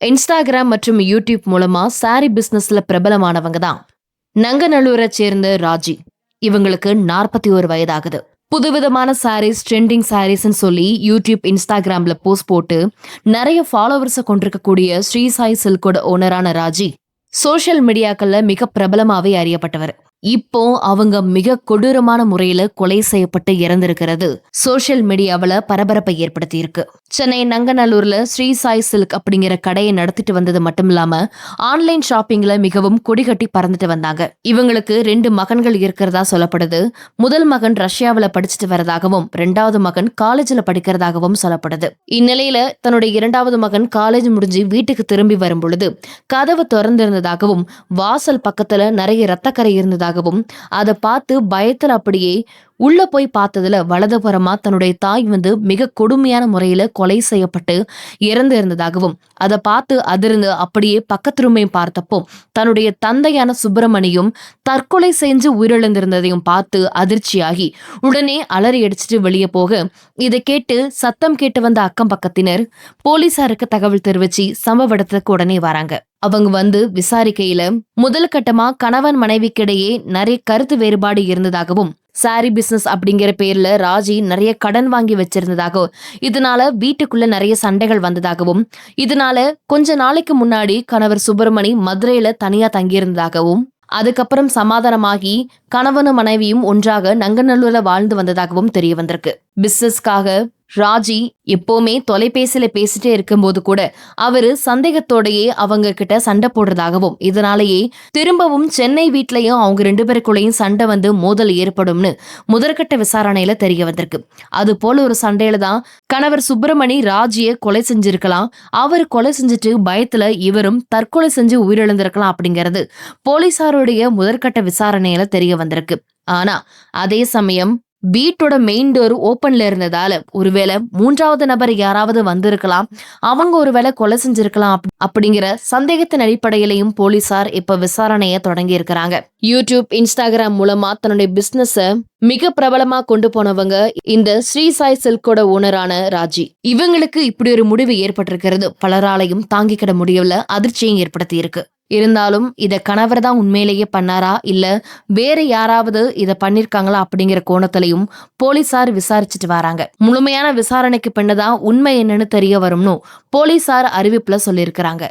Instagram மற்றும் YouTube மூலமா sorry பிசினஸ்ல பிரபலமானவங்க தான் நங்கநல்லூரை சேர்ந்த ராஜி. இவங்களுக்கு 41 வயதாகுது. புதுவிதமான சாரீஸ், ட்ரெண்டிங் சாரீஸ்ன்னு சொல்லி யூடியூப், இன்ஸ்டாகிராம்ல போஸ்ட் போட்டு நிறைய ஃபாலோவர்ஸை கொண்டிருக்கக்கூடிய ஸ்ரீ சாய் சில்கோட ஓனரான ராஜி சோஷியல் மீடியாக்கள்ல மிக பிரபலமாவே அறியப்பட்டவர். இப்போ அவங்க மிக கொடூரமான முறையில கொலை செய்யப்பட்டு இறந்திருக்கிறது சோஷியல் மீடியாவில பரபரப்பை ஏற்படுத்தி இருக்கு. சென்னை நங்கநல்லூர்ல ஸ்ரீ சாய் சில்க் அப்படிங்கிற கடையை நடத்திட்டு வந்தது மட்டும் இல்லாம ஆன்லைன் ஷாப்பிங்ல மிகவும் கொடிகட்டி பறந்துட்டு வந்தாங்க. இவங்களுக்கு 2 மகன்கள் இருக்கிறதா சொல்லப்படுது. முதல் மகன் ரஷ்யாவில படிச்சுட்டு வரதாகவும் 2வது மகன் காலேஜ்ல படிக்கிறதாகவும் சொல்லப்படுது. இந்நிலையில தன்னுடைய 2வது மகன் காலேஜ் முடிஞ்சு வீட்டுக்கு திரும்பி வரும் பொழுது கதவு திறந்திருந்ததாகவும் வாசல் பக்கத்துல நிறைய ரத்தக்கரை இருந்ததாகவும் அதை பார்த்து பயத்துல அப்படியே உள்ள போய் பார்த்ததுல வலதுபுறமா தன்னுடைய தாய் மிக கொடுமையான முறையில கொலை செய்யப்பட்டு இறந்து இருந்ததாகவும் அதை பார்த்து அதிர்ந்து அப்படியே பக்கத்து ரூமையும் பார்த்தப்போ தன்னுடைய தந்தையான சுப்பிரமணியும் தற்கொலை செஞ்சு உயிரிழந்திருந்ததையும் பார்த்து அதிர்ச்சியாகி உடனே அலறி அடிச்சுட்டு வெளியே போக இதை கேட்டு சத்தம் கேட்டு வந்த அக்கம் பக்கத்தினர் போலீசாருக்கு தகவல் தெரிவிச்சு சம்பவ இடத்துக்கு உடனே வராங்க. அவங்க விசாரிக்கையில முதல் கட்டமா கணவன் மனைவிக்கிடையே நிறைய கருத்து வேறுபாடு இருந்ததாகவும் சாரி பிசினஸ் அப்படிங்கிற பேர்ல ராஜி நிறைய கடன் வாங்கி வச்சிருந்ததாகவும் இதனால வீட்டுக்குள்ள நிறைய சண்டைகள் வந்ததாகவும் இதனால கொஞ்ச நாளைக்கு முன்னாடி கணவர் சுப்பிரமணி மதுரையில தனியா தங்கியிருந்ததாகவும் அதுக்கப்புறம் சமாதானமாகி கணவனும் மனைவியும் ஒன்றாக நங்கநல்லூர்ல வாழ்ந்து வந்ததாகவும் தெரிய வந்திருக்கு. பிசினஸ்க்காக ராஜி எப்பவுமே தொலைபேசியில பேசிட்டே இருக்கும்போது கூட அவரு சந்தேகத்தோடையே அவங்க கிட்ட சண்டை போடுறதாகவும் இதனாலேயே திரும்பவும் சென்னை வீட்லயும் அவங்க 2 பேருக்குள்ளேயும் சண்டை மோதல் ஏற்படும்னு முதற்கட்ட விசாரணையில தெரிய வந்திருக்கு. அது போல ஒரு சண்டையில தான் கணவர் சுப்பிரமணி ராஜிய கொலை செஞ்சிருக்கலாம். அவர் கொலை செஞ்சுட்டு பயத்துல இவரும் தற்கொலை செஞ்சு உயிரிழந்திருக்கலாம் அப்படிங்கிறது போலீசாருடைய முதற்கட்ட விசாரணையில தெரிய வந்திருக்கு. ஆனா அதே சமயம் வீட்டோட மெயின் டோர் ஓபன்ல இருந்ததால ஒருவேளை 3வது நபர் யாராவது வந்திருக்கலாம், அவங்க ஒருவேளை கொலை செஞ்சிருக்கலாம் அப்படிங்கிற சந்தேகத்தின் அடிப்படையிலையும் போலீசார் இப்ப விசாரணைய தொடங்கி இருக்கிறாங்க. யூடியூப், இன்ஸ்டாகிராம் மூலமா தன்னுடைய பிசினஸ மிக பிரபலமா கொண்டு போனவங்க இந்த ஸ்ரீ சாய் சில்கோட ஓனரான ராஜி. இவங்களுக்கு இப்படி ஒரு முடிவு ஏற்பட்டிருக்கிறது பலராலையும் தாங்கிக்கிட முடியல, அதிர்ச்சியும் ஏற்படுத்தி இருக்கு. இருந்தாலும் இத கணவர் தான் உண்மையிலேயே பண்ணாரா இல்ல வேற யாராவது இத பண்ணிருக்காங்களா அப்படிங்கிற கோணத்திலையும் போலீசார் விசாரிச்சுட்டு வராங்க. முழுமையான விசாரணைக்கு பின்னதான் உண்மை என்னன்னு தெரிய வரும்னு போலீசார் அறிவிப்புல சொல்லியிருக்கிறாங்க.